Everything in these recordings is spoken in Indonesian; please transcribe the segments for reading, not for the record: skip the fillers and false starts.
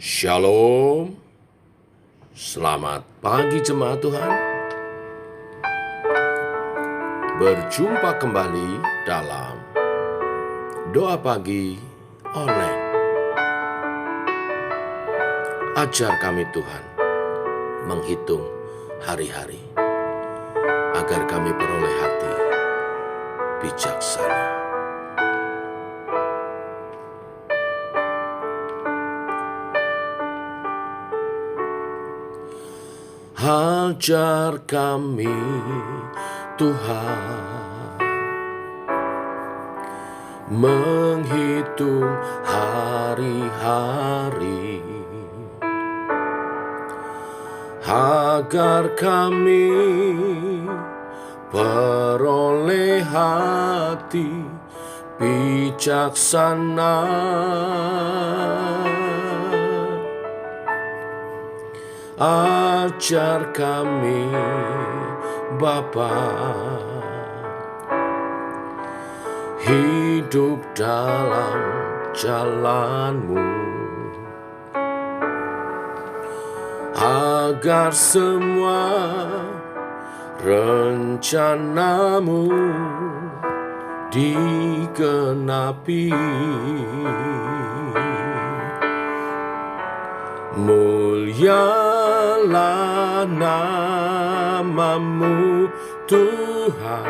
Shalom, selamat pagi jemaat Tuhan. Berjumpa kembali dalam doa pagi online. Ajar kami Tuhan menghitung hari-hari, agar kami beroleh hati bijaksana. Ajar kami Tuhan menghitung hari-hari, agar kami beroleh hati bijaksana. Ajar kami Bapa, hidup dalam jalan-Mu, agar semua rencana-Mu digenapi. Mulialah nama-Mu Tuhan,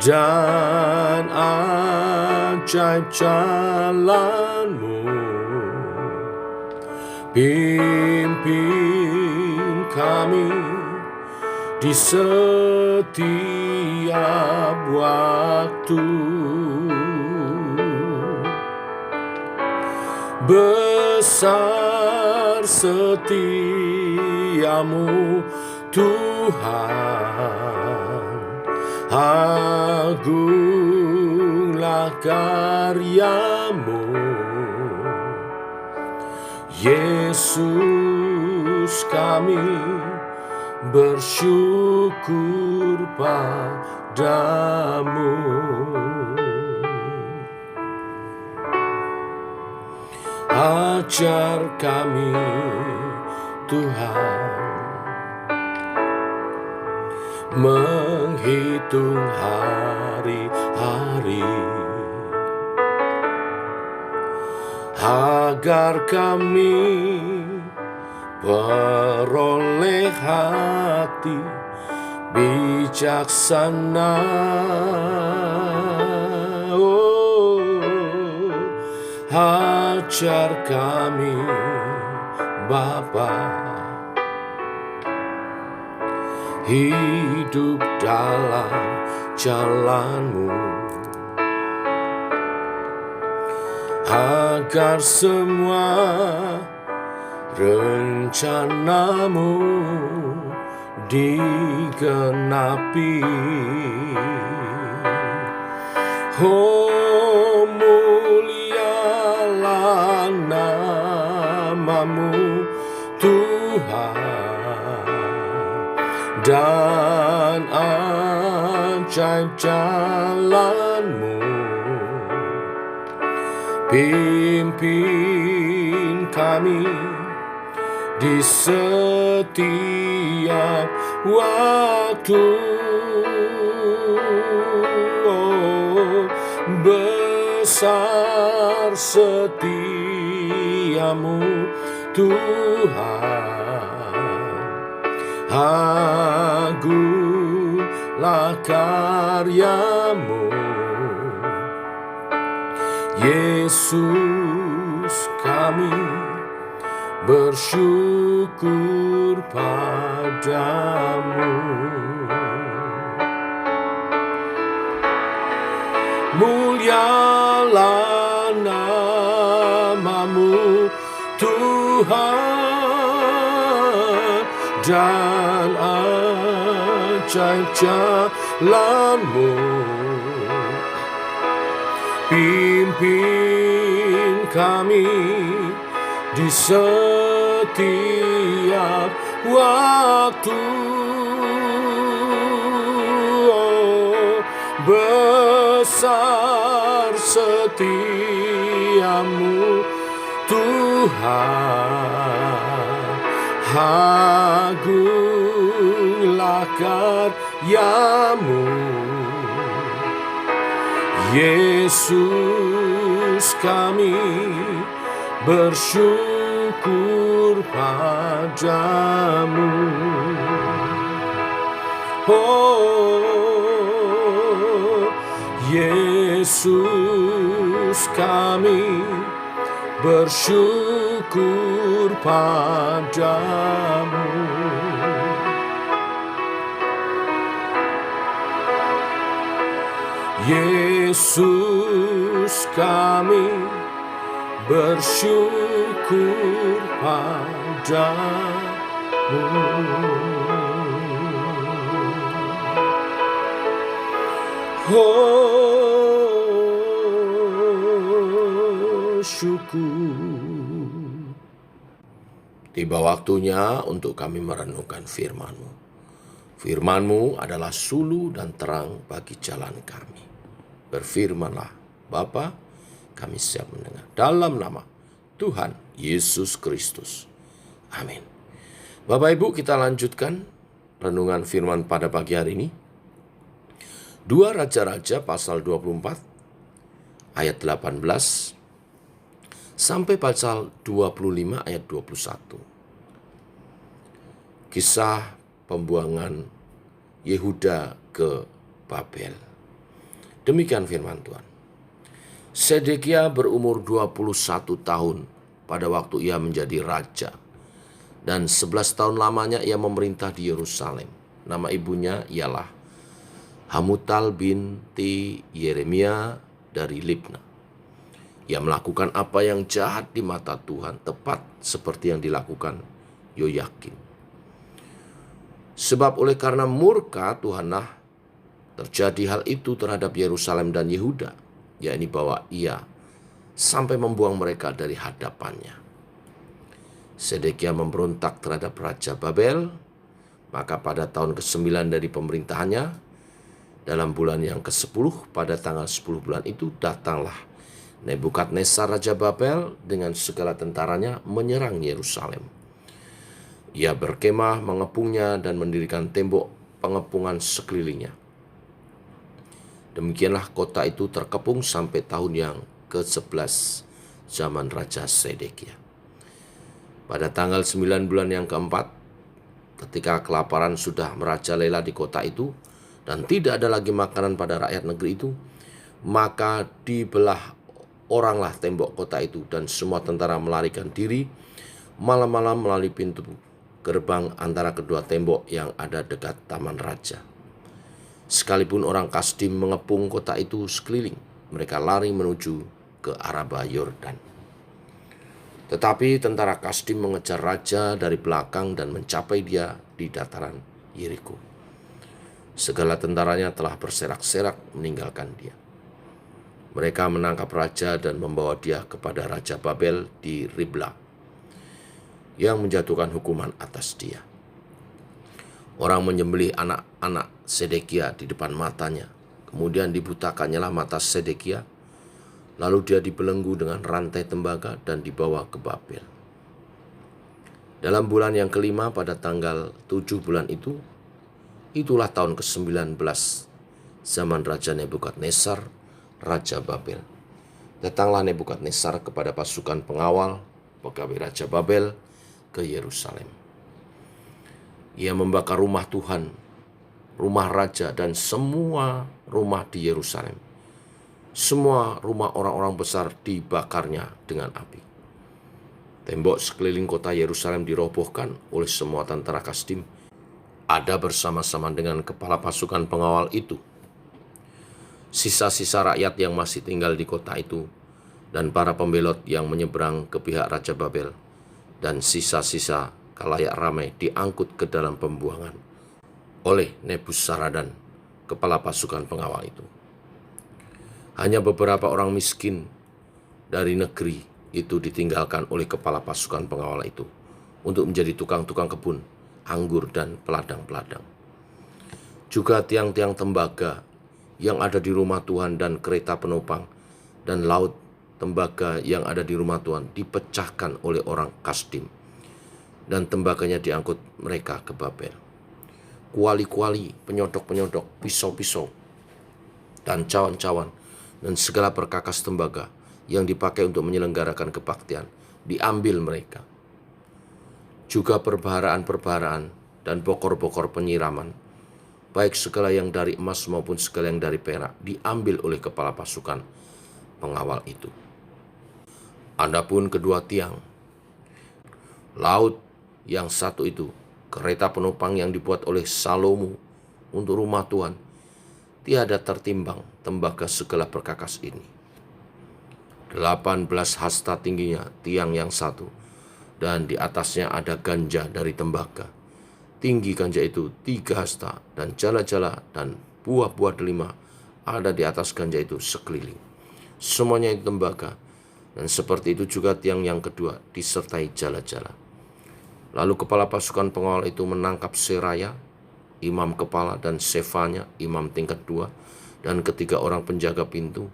dan ajaib jalan-Mu. Pimpin kami di setiap waktu, besar setia-Mu Tuhan, agunglah karya-Mu. Yesus, kami bersyukur padamu. Ajar kami Tuhan menghitung hari-hari, agar kami beroleh hati bijaksana. Ajar kami Bapa, hidup dalam jalan-Mu, agar semua rencana-Mu digenapi. Oh, mulialah nama-Mu Tuhan, dan ajaib jalan-Mu. Pimpin kami di setiap waktu, besar setia-Mu Tuhan, agunglah karya-Mu. Yesus, kami bersyukur padamu. Mulialah nama-Mu Tuhan, dan ajaib jalan-Mu. Pimpin kami di setiap waktu, besar setia-Mu Tuhan. Tuhan, agunglah karyamu. Yesus, kami bersyukur padamu. Oh Yesus, kami bersyukur padamu. Yesus, kami bersyukur padamu. Oh, syukur. Tiba waktunya untuk kami merenungkan firman-Mu. Firman-Mu adalah sulu dan terang bagi jalan kami. Berfirmanlah, Bapa, kami siap mendengar. Dalam nama Tuhan Yesus Kristus. Amin. Bapak Ibu, kita lanjutkan renungan firman pada pagi hari ini. 2 Raja-Raja pasal 24 ayat 18 sampai pasal 25 ayat 21. Kisah pembuangan Yehuda ke Babel. Demikian firman Tuhan. Sedekia berumur 21 tahun pada waktu ia menjadi raja. Dan 11 tahun lamanya ia memerintah di Yerusalem. Nama ibunya ialah Hamutal binti Yeremia dari Libna. Ia melakukan apa yang jahat di mata Tuhan, tepat seperti yang dilakukan Yoyakim. Sebab oleh karena murka Tuhanlah terjadi hal itu terhadap Yerusalem dan Yehuda, yakni bahwa ia sampai membuang mereka dari hadapannya. Sedekia memberontak terhadap Raja Babel, maka pada tahun ke-9 dari pemerintahannya, dalam bulan yang ke-10 pada tanggal 10 bulan itu datanglah Nebukadnezar Raja Babel dengan segala tentaranya menyerang Yerusalem. Ia berkemah mengepungnya dan mendirikan tembok pengepungan sekelilingnya. Demikianlah kota itu terkepung sampai tahun yang ke-11 zaman Raja Sedekia. Pada tanggal 9 bulan yang keempat, ketika kelaparan sudah merajalela di kota itu dan tidak ada lagi makanan pada rakyat negeri itu, maka dibelah oranglah tembok kota itu dan semua tentara melarikan diri malam-malam melalui pintu gerbang antara kedua tembok yang ada dekat taman raja. Sekalipun orang Kasdim mengepung kota itu sekeliling, mereka lari menuju ke Araba Yordan. Tetapi tentara Kasdim mengejar raja dari belakang dan mencapai dia di dataran Yeriko. Segala tentaranya telah berserak-serak meninggalkan dia. Mereka menangkap raja dan membawa dia kepada Raja Babel di Ribla, yang menjatuhkan hukuman atas dia. Orang menyembelih anak-anak Sedekia di depan matanya. Kemudian dibutakannya lah mata Sedekia. Lalu dia dibelenggu dengan rantai tembaga dan dibawa ke Babel. Dalam bulan yang kelima pada tanggal 7 bulan itu, itulah tahun ke-19 zaman Raja Nebukadnezar, Raja Babel. Datanglah Nebukadnezar kepada pasukan pengawal, pegawai Raja Babel ke Yerusalem. Ia membakar rumah Tuhan, rumah raja, dan semua rumah di Yerusalem. Semua rumah orang-orang besar dibakarnya dengan api. Tembok sekeliling kota Yerusalem dirobohkan oleh semua tentara Kasdim, ada bersama-sama dengan kepala pasukan pengawal itu. Sisa-sisa rakyat yang masih tinggal di kota itu, dan para pembelot yang menyeberang ke pihak Raja Babel, dan sisa-sisa kalayak ramai diangkut ke dalam pembuangan oleh Nebuzaradan, kepala pasukan pengawal itu. Hanya beberapa orang miskin dari negeri itu ditinggalkan oleh kepala pasukan pengawal itu untuk menjadi tukang-tukang kebun, anggur, dan peladang-peladang. Juga tiang-tiang tembaga yang ada di rumah Tuhan dan kereta penopang dan laut tembaga yang ada di rumah Tuhan dipecahkan oleh orang Kasdim, dan tembaganya diangkut mereka ke Babel. Kuali-kuali, penyodok-penyodok, pisau-pisau, dan cawan-cawan, dan segala perkakas tembaga yang dipakai untuk menyelenggarakan kebaktian diambil mereka. Juga perbaharaan-perbaharaan dan bokor-bokor penyiraman, baik segala yang dari emas maupun segala yang dari perak, diambil oleh kepala pasukan pengawal itu. Adapun kedua tiang laut yang satu itu, kereta penumpang yang dibuat oleh Salomo untuk rumah Tuhan, tiada tertimbang tembaga segala perkakas ini. 18 hasta tingginya tiang yang satu, dan di atasnya ada ganja dari tembaga. Tinggi ganja itu 3 hasta, dan jala-jala dan buah-buah delima ada di atas ganja itu sekeliling. Semuanya itu tembaga, dan seperti itu juga tiang yang kedua disertai jala-jala. Lalu kepala pasukan pengawal itu menangkap Seraya, imam kepala, dan Sefanya, imam tingkat 2, dan ketiga orang penjaga pintu.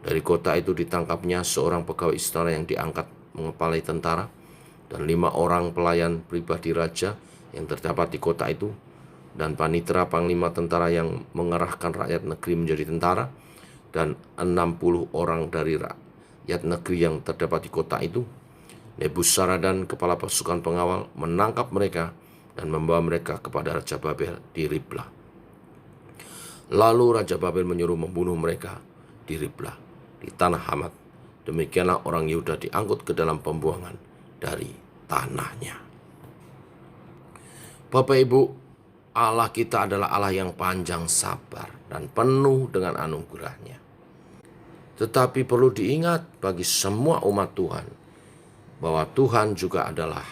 Dari kota itu ditangkapnya seorang pegawai istana yang diangkat mengepalai tentara, dan 5 orang pelayan pribadi raja yang terdapat di kota itu, dan panitera panglima tentara yang mengerahkan rakyat negeri menjadi tentara, dan 60 orang dari rakyat negeri yang terdapat di kota itu. Nebuzaradan, kepala pasukan pengawal, menangkap mereka dan membawa mereka kepada Raja Babel di Riblah. Lalu Raja Babel menyuruh membunuh mereka di Riblah, di tanah Hamat. Demikianlah orang Yehuda diangkut ke dalam pembuangan dari tanahnya. Bapak Ibu, Allah kita adalah Allah yang panjang sabar dan penuh dengan anugerahnya. Tetapi perlu diingat bagi semua umat Tuhan, bahwa Tuhan juga adalah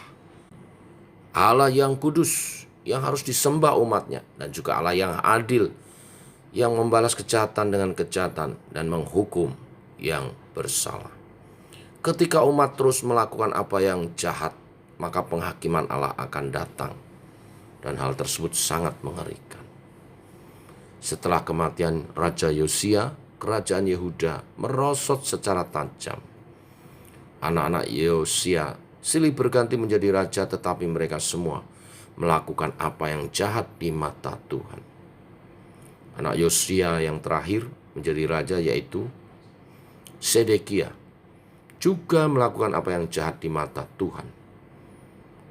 Allah yang kudus, yang harus disembah umatnya, dan juga Allah yang adil, yang membalas kejahatan dengan kejahatan dan menghukum yang bersalah. Ketika umat terus melakukan apa yang jahat, maka penghakiman Allah akan datang, dan hal tersebut sangat mengerikan. Setelah kematian Raja Yosia, kerajaan Yehuda merosot secara tajam. Anak-anak Yosia silih berganti menjadi raja, tetapi mereka semua melakukan apa yang jahat di mata Tuhan. Anak Yosia yang terakhir menjadi raja, yaitu Sedekia, juga melakukan apa yang jahat di mata Tuhan.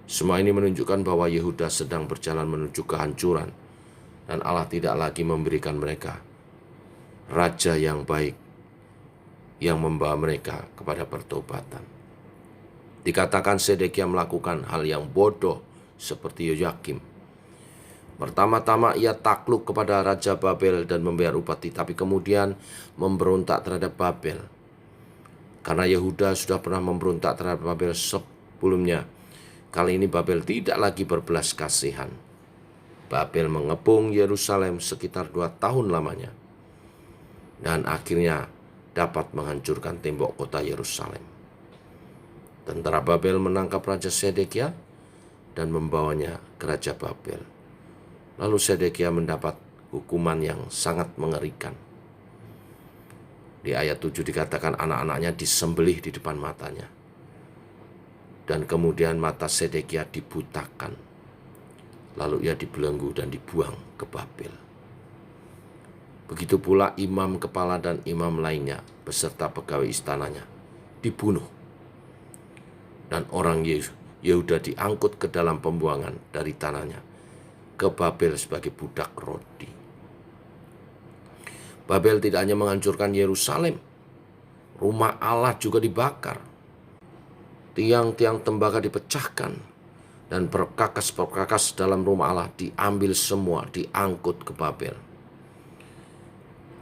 Semua ini menunjukkan bahwa Yehuda sedang berjalan menuju kehancuran, dan Allah tidak lagi memberikan mereka raja yang baik yang membawa mereka kepada pertobatan. Dikatakan Sedekia melakukan hal yang bodoh seperti Yoyakim. Pertama-tama ia takluk kepada Raja Babel dan membayar upeti, tapi kemudian memberontak terhadap Babel. Karena Yehuda sudah pernah memberontak terhadap Babel sebelumnya, kali ini Babel tidak lagi berbelas kasihan. Babel mengepung Yerusalem sekitar 2 tahun lamanya, dan akhirnya dapat menghancurkan tembok kota Yerusalem. Tentara Babel menangkap Raja Sedekia dan membawanya ke Raja Babel. Lalu Sedekia mendapat hukuman yang sangat mengerikan. Di ayat 7 dikatakan anak-anaknya disembelih di depan matanya. Dan kemudian mata Sedekia dibutakan. Lalu ia dibelenggu dan dibuang ke Babel. Begitu pula imam kepala dan imam lainnya beserta pegawai istananya dibunuh. Dan orang Yehuda diangkut ke dalam pembuangan dari tanahnya ke Babel sebagai budak rodi. Babel tidak hanya menghancurkan Yerusalem, rumah Allah juga dibakar. Tiang-tiang tembaga dipecahkan, dan perkakas-perkakas dalam rumah Allah diambil semua, diangkut ke Babel.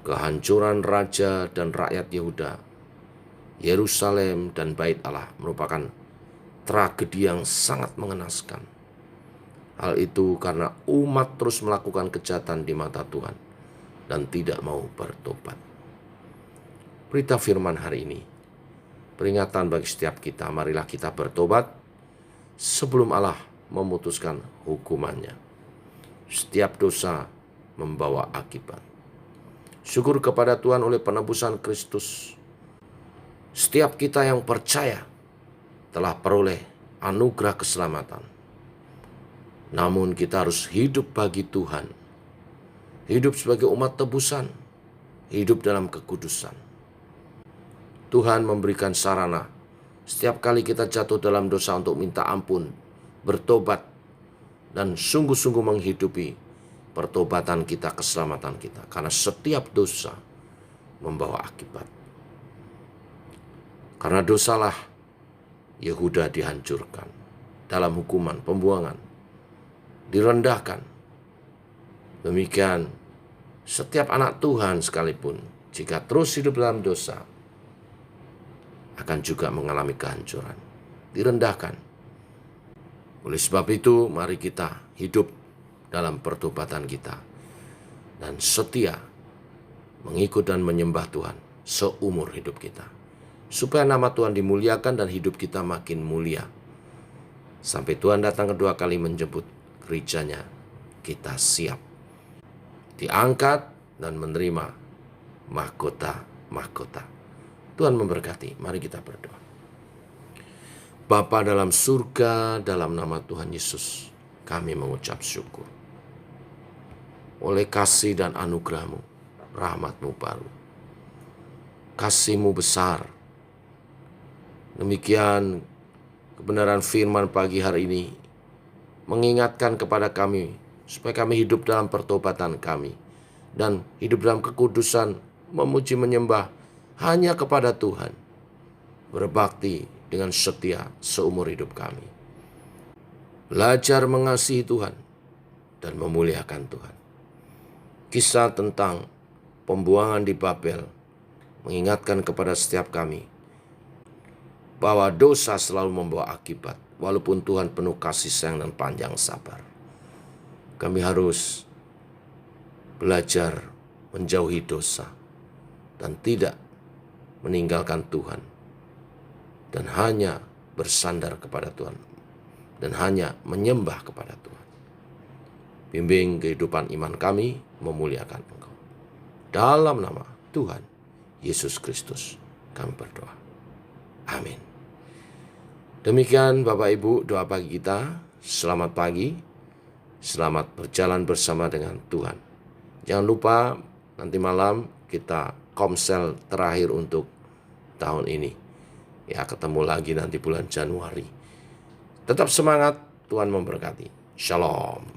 Kehancuran raja dan rakyat Yehuda, Yerusalem dan Bait Allah merupakan tragedi yang sangat mengenaskan. Hal itu karena umat terus melakukan kejahatan di mata Tuhan dan tidak mau bertobat. Berita firman hari ini, peringatan bagi setiap kita, marilah kita bertobat sebelum Allah memutuskan hukumannya. Setiap dosa membawa akibat. Syukur kepada Tuhan oleh penebusan Kristus. Setiap kita yang percaya telah peroleh anugerah keselamatan. Namun kita harus hidup bagi Tuhan. Hidup sebagai umat tebusan. Hidup dalam kekudusan. Tuhan memberikan sarana setiap kali kita jatuh dalam dosa untuk minta ampun, bertobat, dan sungguh-sungguh menghidupi pertobatan kita, keselamatan kita. Karena setiap dosa membawa akibat. Karena dosalah Yehuda dihancurkan dalam hukuman, pembuangan, direndahkan. Demikian setiap anak Tuhan sekalipun, jika terus hidup dalam dosa, akan juga mengalami kehancuran, direndahkan. Oleh sebab itu, mari kita hidup dalam pertobatan kita dan setia mengikut dan menyembah Tuhan seumur hidup kita, supaya nama Tuhan dimuliakan dan hidup kita makin mulia. Sampai Tuhan datang kedua kali menjemput gerejanya, kita siap diangkat dan menerima mahkota-mahkota. Tuhan memberkati. Mari kita berdoa. Bapa dalam surga, dalam nama Tuhan Yesus, kami mengucap syukur oleh kasih dan anugerah-Mu, rahmat-Mu baru. Kasih-Mu besar. Demikian kebenaran firman pagi hari ini mengingatkan kepada kami supaya kami hidup dalam pertobatan kami dan hidup dalam kekudusan, memuji menyembah hanya kepada Tuhan, berbakti dengan setia seumur hidup kami. Belajar mengasihi Tuhan dan memuliakan Tuhan. Kisah tentang pembuangan di Babel mengingatkan kepada setiap kami bahwa dosa selalu membawa akibat, walaupun Tuhan penuh kasih sayang dan panjang sabar. Kami harus belajar menjauhi dosa dan tidak meninggalkan Tuhan, dan hanya bersandar kepada Tuhan, dan hanya menyembah kepada Tuhan. Bimbing kehidupan iman kami memuliakan Engkau. Dalam nama Tuhan Yesus Kristus kami berdoa. Amin. Demikian Bapak Ibu doa pagi kita. Selamat pagi. Selamat berjalan bersama dengan Tuhan. Jangan lupa nanti malam kita komsel terakhir untuk tahun ini. Ya, ketemu lagi nanti bulan Januari. Tetap semangat, Tuhan memberkati. Shalom.